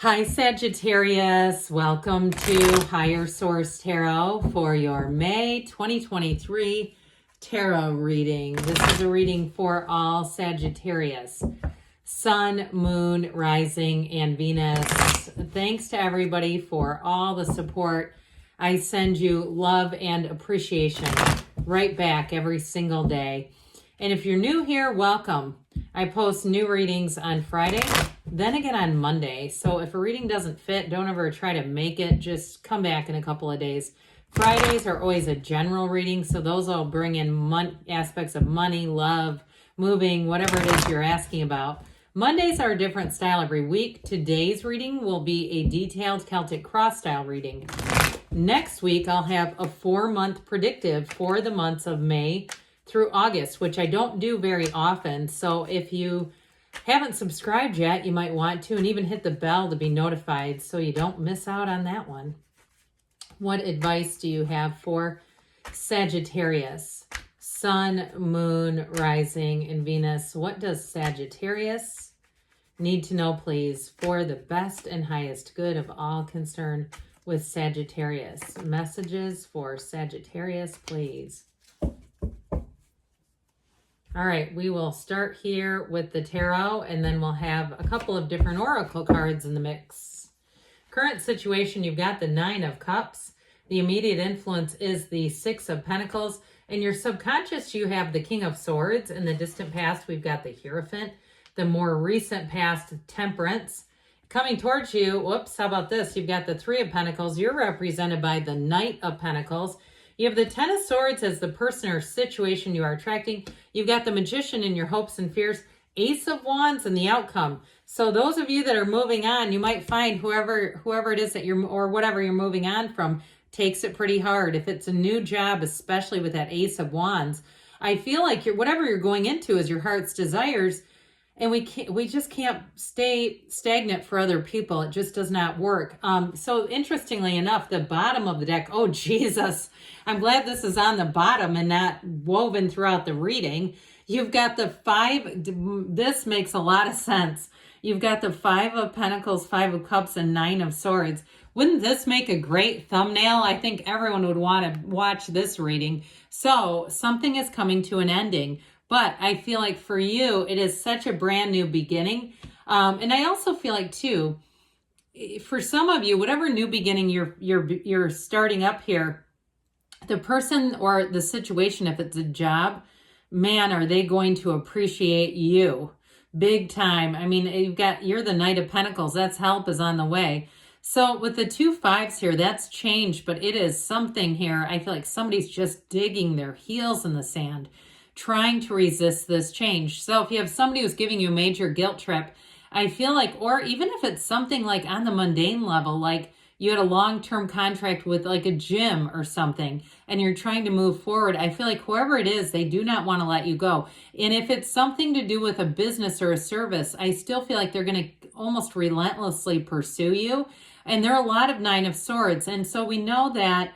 Hi Sagittarius, welcome to Higher Source Tarot for your May 2023 tarot reading. This is a reading for all Sagittarius, Sun, Moon, Rising, and Venus. Thanks to everybody for all the support. I send you love and appreciation right back every single day. And if you're new here, welcome. I post new readings on Friday, then again on Monday. So if a reading doesn't fit, don't ever try to make it. Just come back in a couple of days. Fridays are always a general reading, so those will bring in aspects of money, love, moving, whatever it is you're asking about. Mondays are a different style every week. Today's reading will be a detailed Celtic cross style reading. Next week, I'll have a 4-month predictive for the months of May through August, which I don't do very often. So if you haven't subscribed yet, you might want to, and even hit the bell to be notified so you don't miss out on that one. What advice do you have for Sagittarius? Sun, Moon, Rising, and Venus. What does Sagittarius need to know, please, for the best and highest good of all concerned with Sagittarius? Messages for Sagittarius, please. All right, we will start here with the tarot, and then we'll have a couple of different oracle cards in the mix. Current situation, you've got the 9 of Cups. The immediate influence is the 6 of Pentacles. In your subconscious, you have the King of Swords. In the distant past, we've got the Hierophant. The more recent past, Temperance. Coming towards you, whoops, how about this? You've got the 3 of Pentacles. You're represented by the Knight of Pentacles. You have the 10 of Swords as the person or situation you are attracting. You've got the Magician in your hopes and fears, Ace of Wands, and the outcome. So those of you that are moving on, you might find whoever it is that you're, or whatever you're moving on from, takes it pretty hard. If it's a new job, especially with that Ace of Wands, I feel like whatever you're going into is your heart's desires, and we just can't stay stagnant for other people. It just does not work. So interestingly enough, the bottom of the deck, oh Jesus, I'm glad this is on the bottom and not woven throughout the reading. You've got the 5, this makes a lot of sense. You've got the 5 of Pentacles, 5 of Cups, and 9 of Swords. Wouldn't this make a great thumbnail? I think everyone would want to watch this reading. So something is coming to an ending. But I feel like for you, it is such a brand new beginning. And I also feel like, too, for some of you, whatever new beginning you're starting up here, the person or the situation, if it's a job, man, are they going to appreciate you big time. I mean, you're the Knight of Pentacles. That's help is on the way. So with the 2 5s here, that's changed, but it is something here. I feel like somebody's just digging their heels in the sand, trying to resist this change. So if you have somebody who's giving you a major guilt trip, I feel like, or even if it's something like on the mundane level, like you had a long-term contract with like a gym or something, and you're trying to move forward, I feel like whoever it is, they do not want to let you go. And if it's something to do with a business or a service, I still feel like they're going to almost relentlessly pursue you. And there are a lot of 9 of Swords. And so we know that,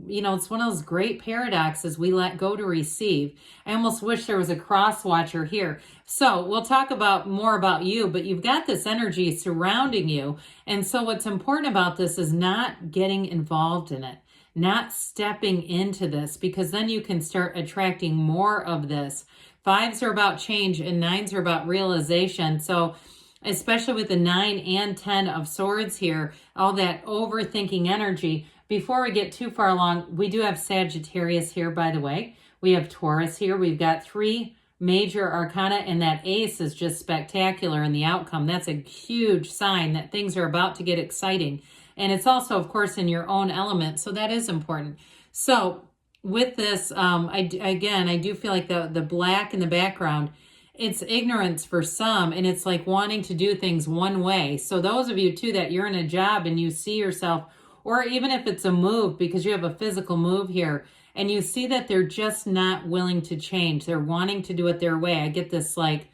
you know, it's one of those great paradoxes. We let go to receive. I almost wish there was a cross watcher here. So we'll talk more about you, but you've got this energy surrounding you. And so what's important about this is not getting involved in it, not stepping into this, because then you can start attracting more of this. 5s are about change and 9s are about realization. So especially with the 9 and 10 of Swords here, all that overthinking energy. Before we get too far along, we do have Sagittarius here, by the way. We have Taurus here. We've got 3 major arcana, and that ace is just spectacular in the outcome. That's a huge sign that things are about to get exciting. And it's also, of course, in your own element, so that is important. So with this, I do feel like the black in the background, it's ignorance for some, and it's like wanting to do things one way. So those of you, too, that you're in a job and you see yourself, or even if it's a move, because you have a physical move here, and you see that they're just not willing to change. They're wanting to do it their way. I get this like,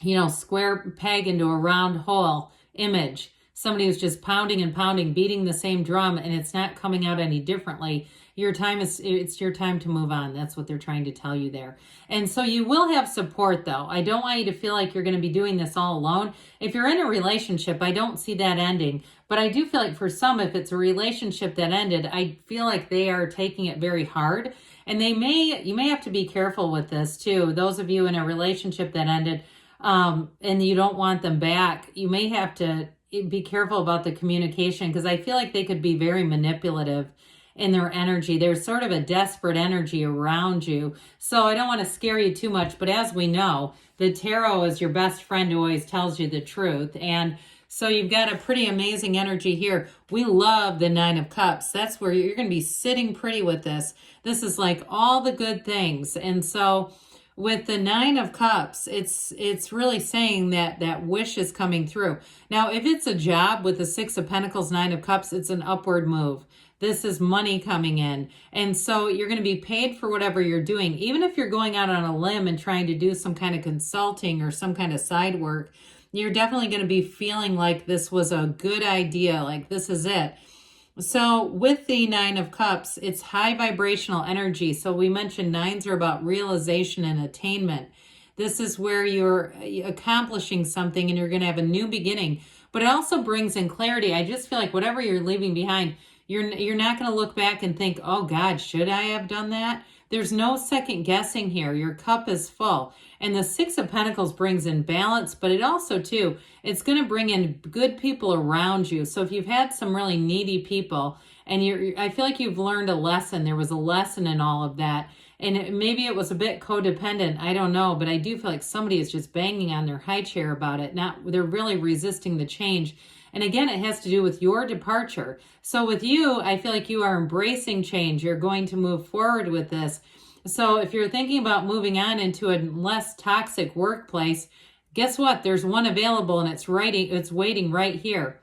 you know, square peg into a round hole image. Somebody who's just pounding and pounding, beating the same drum, and it's not coming out any differently. it's your time to move on. That's what they're trying to tell you there. And so you will have support though. I don't want you to feel like you're going to be doing this all alone. If you're in a relationship, I don't see that ending. But I do feel like for some, if it's a relationship that ended, I feel like they are taking it very hard. And you may have to be careful with this too. Those of you in a relationship that ended, and you don't want them back, you may have to be careful about the communication, because I feel like they could be very manipulative in their energy. There's sort of a desperate energy around you. So I don't want to scare you too much, but as we know, the tarot is your best friend who always tells you the truth. And so you've got a pretty amazing energy here. We love the Nine of Cups. That's where you're going to be sitting pretty with this. This is like all the good things. And so with the Nine of Cups, it's really saying that wish is coming through. Now, if it's a job with the Six of Pentacles, Nine of Cups, it's an upward move. This is money coming in. And so you're going to be paid for whatever you're doing. Even if you're going out on a limb and trying to do some kind of consulting or some kind of side work, you're definitely going to be feeling like this was a good idea. Like this is it. So with the Nine of Cups, it's high vibrational energy. So we mentioned nines are about realization and attainment. This is where you're accomplishing something and you're going to have a new beginning. But it also brings in clarity. I just feel like whatever you're leaving behind, you're not going to look back and think, oh God, should I have done that? There's no second guessing here. Your cup is full. And the Six of Pentacles brings in balance, but it also too, it's going to bring in good people around you. So if you've had some really needy people and I feel like you've learned a lesson, there was a lesson in all of that. And maybe it was a bit codependent. I don't know, but I do feel like somebody is just banging on their high chair about it. They're really resisting the change. And again, it has to do with your departure. So with you, I feel like you are embracing change. You're going to move forward with this. So if you're thinking about moving on into a less toxic workplace, guess what? There's one available and it's waiting right here.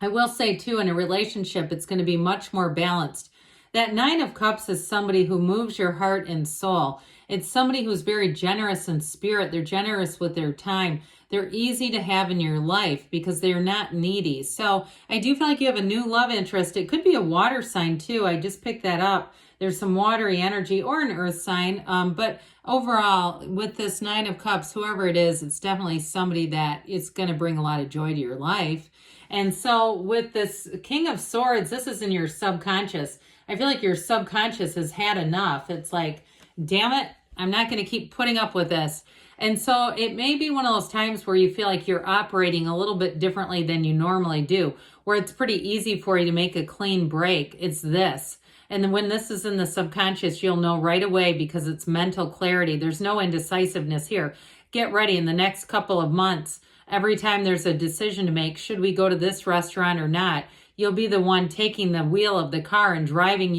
I will say too, in a relationship, it's going to be much more balanced. That Nine of Cups is somebody who moves your heart and soul. It's somebody who's very generous in spirit. They're generous with their time. They're easy to have in your life because they're not needy. So I do feel like you have a new love interest. It could be a water sign too. I just picked that up. There's some watery energy or an earth sign. But overall, with this Nine of Cups, whoever it is, it's definitely somebody that is going to bring a lot of joy to your life. And so with this King of Swords, this is in your subconscious. I feel like your subconscious has had enough. It's like, damn it, I'm not going to keep putting up with this. And so it may be one of those times where you feel like you're operating a little bit differently than you normally do, where it's pretty easy for you to make a clean break. It's this. And then when this is in the subconscious, you'll know right away because it's mental clarity. There's no indecisiveness here. Get ready in the next couple of months. Every time there's a decision to make, should we go to this restaurant or not? You'll be the one taking the wheel of the car and driving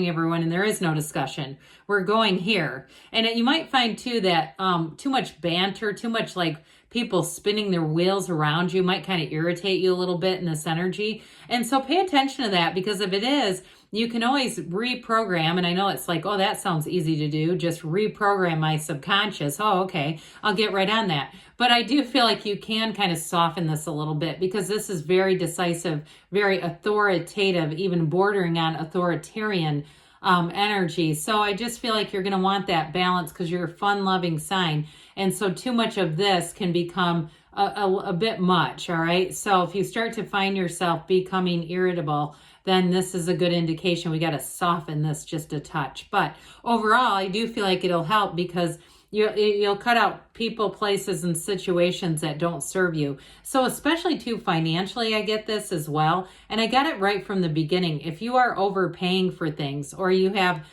everyone, and there is no discussion. We're going here. And you might find too that too much banter, too much like people spinning their wheels around you might kind of irritate you a little bit in this energy. And so pay attention to that, because if it is, you can always reprogram. And I know it's like, oh, that sounds easy to do. Just reprogram my subconscious. Oh, okay. I'll get right on that. But I do feel like you can kind of soften this a little bit, because this is very decisive, very authoritative, even bordering on authoritarian energy. So I just feel like you're going to want that balance because you're a fun-loving sign. And so too much of this can become a bit much, all right? So if you start to find yourself becoming irritable, then this is a good indication. We got to soften this just a touch. But overall, I do feel like it'll help, because you'll cut out people, places, and situations that don't serve you. So especially too financially, I get this as well. And I got it right from the beginning. If you are overpaying for things, or you have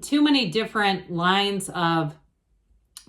too many different lines of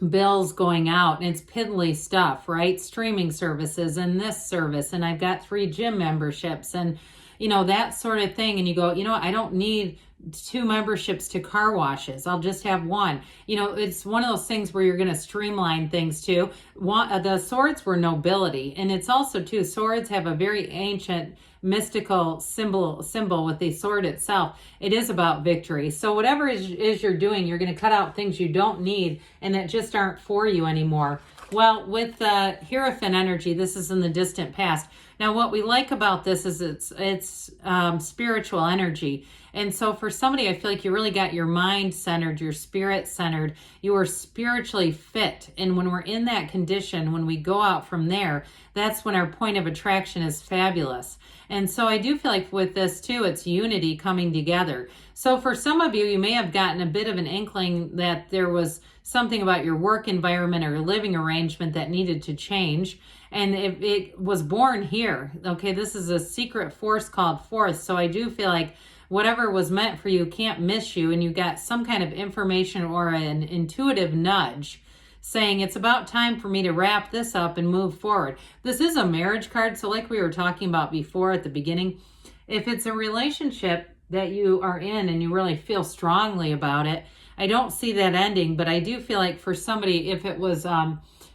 bills going out, and it's piddly stuff, right? Streaming services and this service, and I've got 3 gym memberships and that sort of thing. And you go, I don't need 2 memberships to car washes. I'll just have 1. It's one of those things where you're going to streamline things too. The swords were nobility. And it's also too, swords have a very ancient mystical symbol with the sword itself. It is about victory. So whatever is you're doing, you're going to cut out things you don't need and that just aren't for you anymore. Well, with the Hierophant energy, this is in the distant past. Now, what we like about this is it's spiritual energy. And so for somebody, I feel like you really got your mind centered, your spirit centered. You are spiritually fit. And when we're in that condition, when we go out from there, that's when our point of attraction is fabulous. And so I do feel like with this too, it's unity coming together. So for some of you, you may have gotten a bit of an inkling that there was something about your work environment or living arrangement that needed to change. And it was born here. Okay, this is a secret force called forth. So I do feel like whatever was meant for you can't miss you, and you got some kind of information or an intuitive nudge saying it's about time for me to wrap this up and move forward. This is a marriage card, so like we were talking about before at the beginning, if it's a relationship that you are in and you really feel strongly about it, I don't see that ending, but I do feel like for somebody, if it was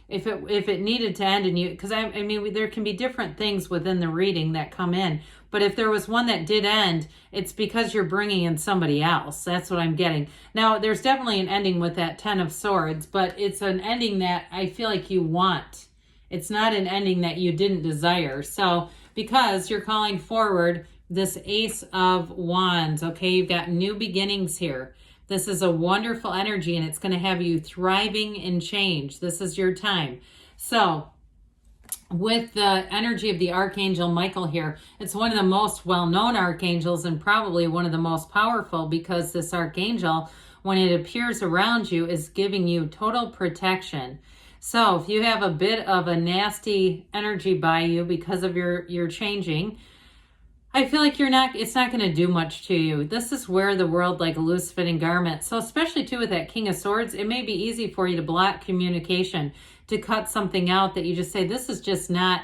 if it needed to end, and you, because I mean there can be different things within the reading that come in, but if there was one that did end, it's because you're bringing in somebody else. That's what I'm getting. Now there's definitely an ending with that 10 of Swords, but it's an ending that I feel like you want. It's not an ending that you didn't desire. So because you're calling forward this Ace of Wands, okay, you've got new beginnings here. This is a wonderful energy, and it's going to have you thriving in change. This is your time. So with the energy of the Archangel Michael here, it's one of the most well-known archangels and probably one of the most powerful, because this archangel, when it appears around you, is giving you total protection. So if you have a bit of a nasty energy by you because of your changing, I feel like it's not going to do much to you. This is where the world like a loose-fitting garment. So especially too with that King of Swords, it may be easy for you to block communication, to cut something out that you just say, this is just not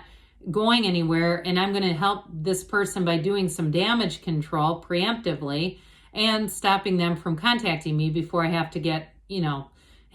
going anywhere, and I'm going to help this person by doing some damage control preemptively and stopping them from contacting me before I have to get,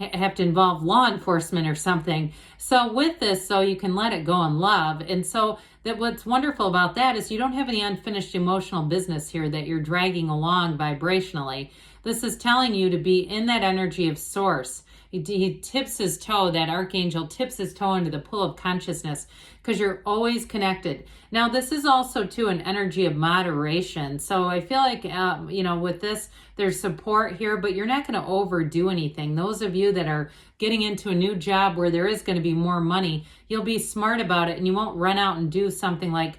have to involve law enforcement or something. So with this, so you can let it go in love. And so that what's wonderful about that is you don't have any unfinished emotional business here that you're dragging along vibrationally. This is telling you to be in that energy of source. He tips his toe, that archangel tips his toe into the pool of consciousness, because you're always connected. Now, this is also too an energy of moderation. So I feel like, with this, there's support here, but you're not going to overdo anything. Those of you that are getting into a new job where there is going to be more money, you'll be smart about it, and you won't run out and do something like,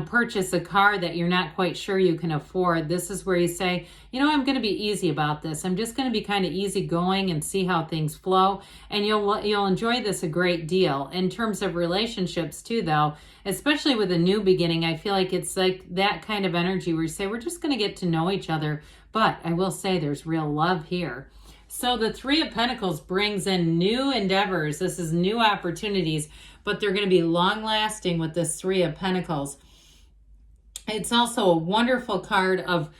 purchase a car that you're not quite sure you can afford. This is where you say, I'm going to be easy about this. I'm just going to be kind of easygoing and see how things flow. And you'll enjoy this a great deal. In terms of relationships too, though, especially with a new beginning, I feel like it's like that kind of energy where you say, we're just going to get to know each other. But I will say there's real love here. So the Three of Pentacles brings in new endeavors. This is new opportunities, but they're going to be long lasting with this Three of Pentacles. It's also a wonderful card of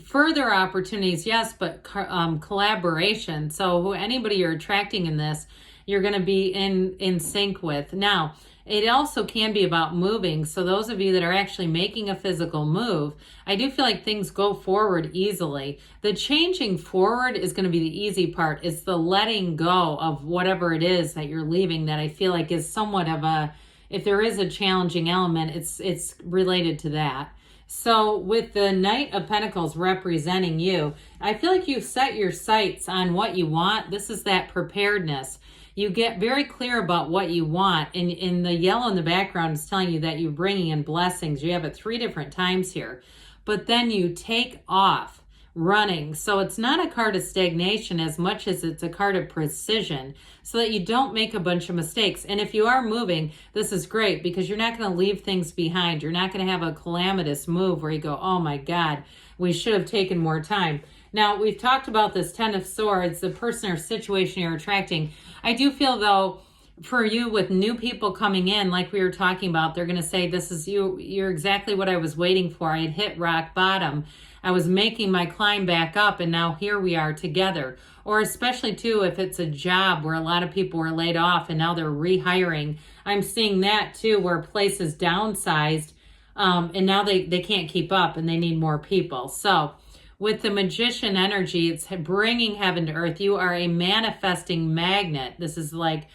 further opportunities, yes, but collaboration. So anybody you're attracting in this, you're going to be in sync with. Now, it also can be about moving. So those of you that are actually making a physical move, I do feel like things go forward easily. The changing forward is going to be the easy part. It's the letting go of whatever it is that you're leaving that I feel like is somewhat of a, if there is a challenging element, it's related to that. So with the Knight of Pentacles representing you, I feel like you set your sights on what you want. This is that preparedness. You get very clear about what you want. And in the yellow in the background is telling you that you're bringing in blessings. You have it 3 different times here. But then you take off running. So it's not a card of stagnation as much as it's a card of precision, so that you don't make a bunch of mistakes. And if you are moving, this is great because you're not going to leave things behind. You're not going to have a calamitous move where you go, oh my God, we should have taken more time. Now, we've talked about this 10 of Swords, the person or situation you're attracting. I do feel, though, for you with new people coming in, like we were talking about, they're going to say, this is you. You're exactly what I was waiting for. I had hit rock bottom. I was making my climb back up, and now here we are together. Or especially, too, if it's a job where a lot of people were laid off and now they're rehiring. I'm seeing that, too, where a place is downsized, and now they can't keep up and they need more people. So with the Magician energy, it's bringing heaven to earth. You are a manifesting magnet. This is like,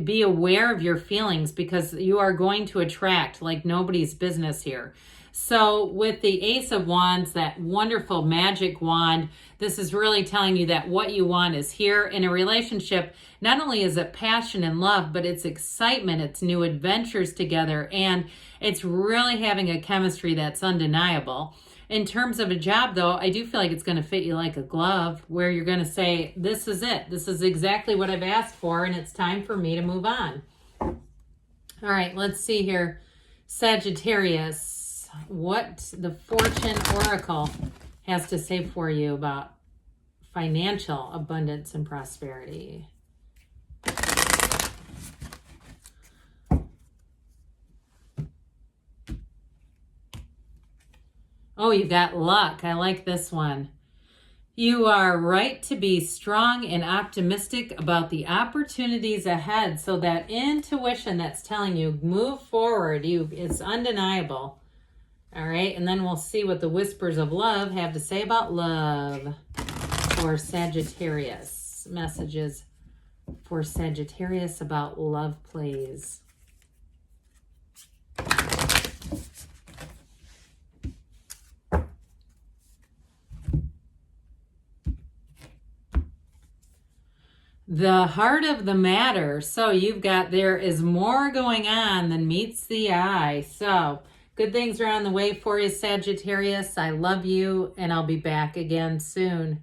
be aware of your feelings because you are going to attract like nobody's business here. So with the Ace of Wands, that wonderful magic wand, this is really telling you that what you want is here in a relationship. Not only is it passion and love, but it's excitement, it's new adventures together, and it's really having a chemistry that's undeniable. In terms of a job, though, I do feel like it's going to fit you like a glove, where you're going to say, this is it. This is exactly what I've asked for, and it's time for me to move on. All right, let's see here. Sagittarius, what the Fortune Oracle has to say for you about financial abundance and prosperity. Oh, you got luck. I like this one. You are right to be strong and optimistic about the opportunities ahead. So that intuition that's telling you, move forward, it's undeniable. All right, and then we'll see what the whispers of love have to say about love for Sagittarius. Messages for Sagittarius about love, please. The heart of the matter. So you've got, there is more going on than meets the eye. So good things are on the way for you, Sagittarius. I love you, and I'll be back again soon.